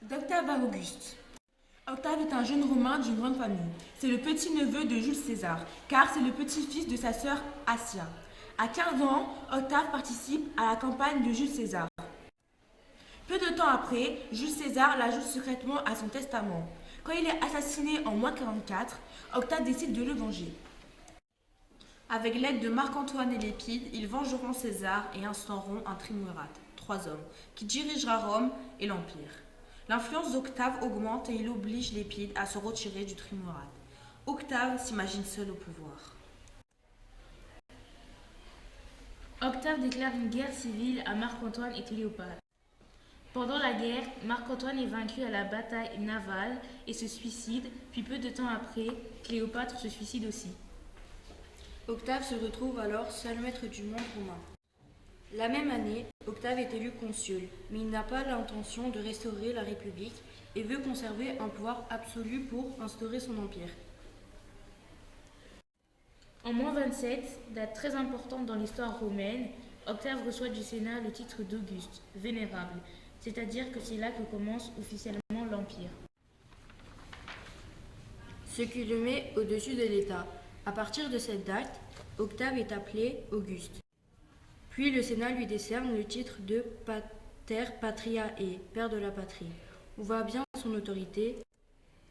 D'Octave à Auguste. Octave est un jeune Romain d'une grande famille. C'est le petit-neveu de Jules César, car c'est le petit-fils de sa sœur Assia. À 15 ans, Octave participe à la campagne de Jules César. Peu de temps après, Jules César l'ajoute secrètement à son testament. Quand il est assassiné en moins 44, Octave décide de le venger. Avec l'aide de Marc-Antoine et Lépide, ils vengeront César et instaureront un triumvirat, 3 hommes, qui dirigera Rome et l'Empire. L'influence d'Octave augmente et il oblige Lépide à se retirer du triumvirat. Octave s'imagine seul au pouvoir. Octave déclare une guerre civile à Marc-Antoine et Cléopâtre. Pendant la guerre, Marc-Antoine est vaincu à la bataille navale et se suicide, puis peu de temps après, Cléopâtre se suicide aussi. Octave se retrouve alors seul maître du monde romain. La même année, Octave est élu consul, mais il n'a pas l'intention de restaurer la République et veut conserver un pouvoir absolu pour instaurer son empire. En moins 27, date très importante dans l'histoire romaine, Octave reçoit du Sénat le titre d'Auguste, vénérable, c'est-à-dire que c'est là que commence officiellement l'Empire. Ce qui le met au-dessus de l'État. À partir de cette date, Octave est appelé Auguste. Puis le Sénat lui décerne le titre de Pater Patriae, père de la patrie. On voit bien son autorité.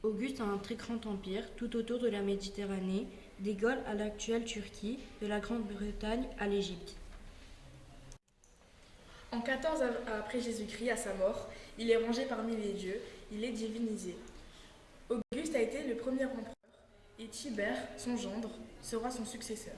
Auguste a un très grand empire tout autour de la Méditerranée, des Gaules à l'actuelle Turquie, de la Grande-Bretagne à l'Égypte. En 14 après Jésus-Christ, à sa mort, il est rangé parmi les dieux, il est divinisé. Auguste a été le premier empereur et Tibère, son gendre, sera son successeur.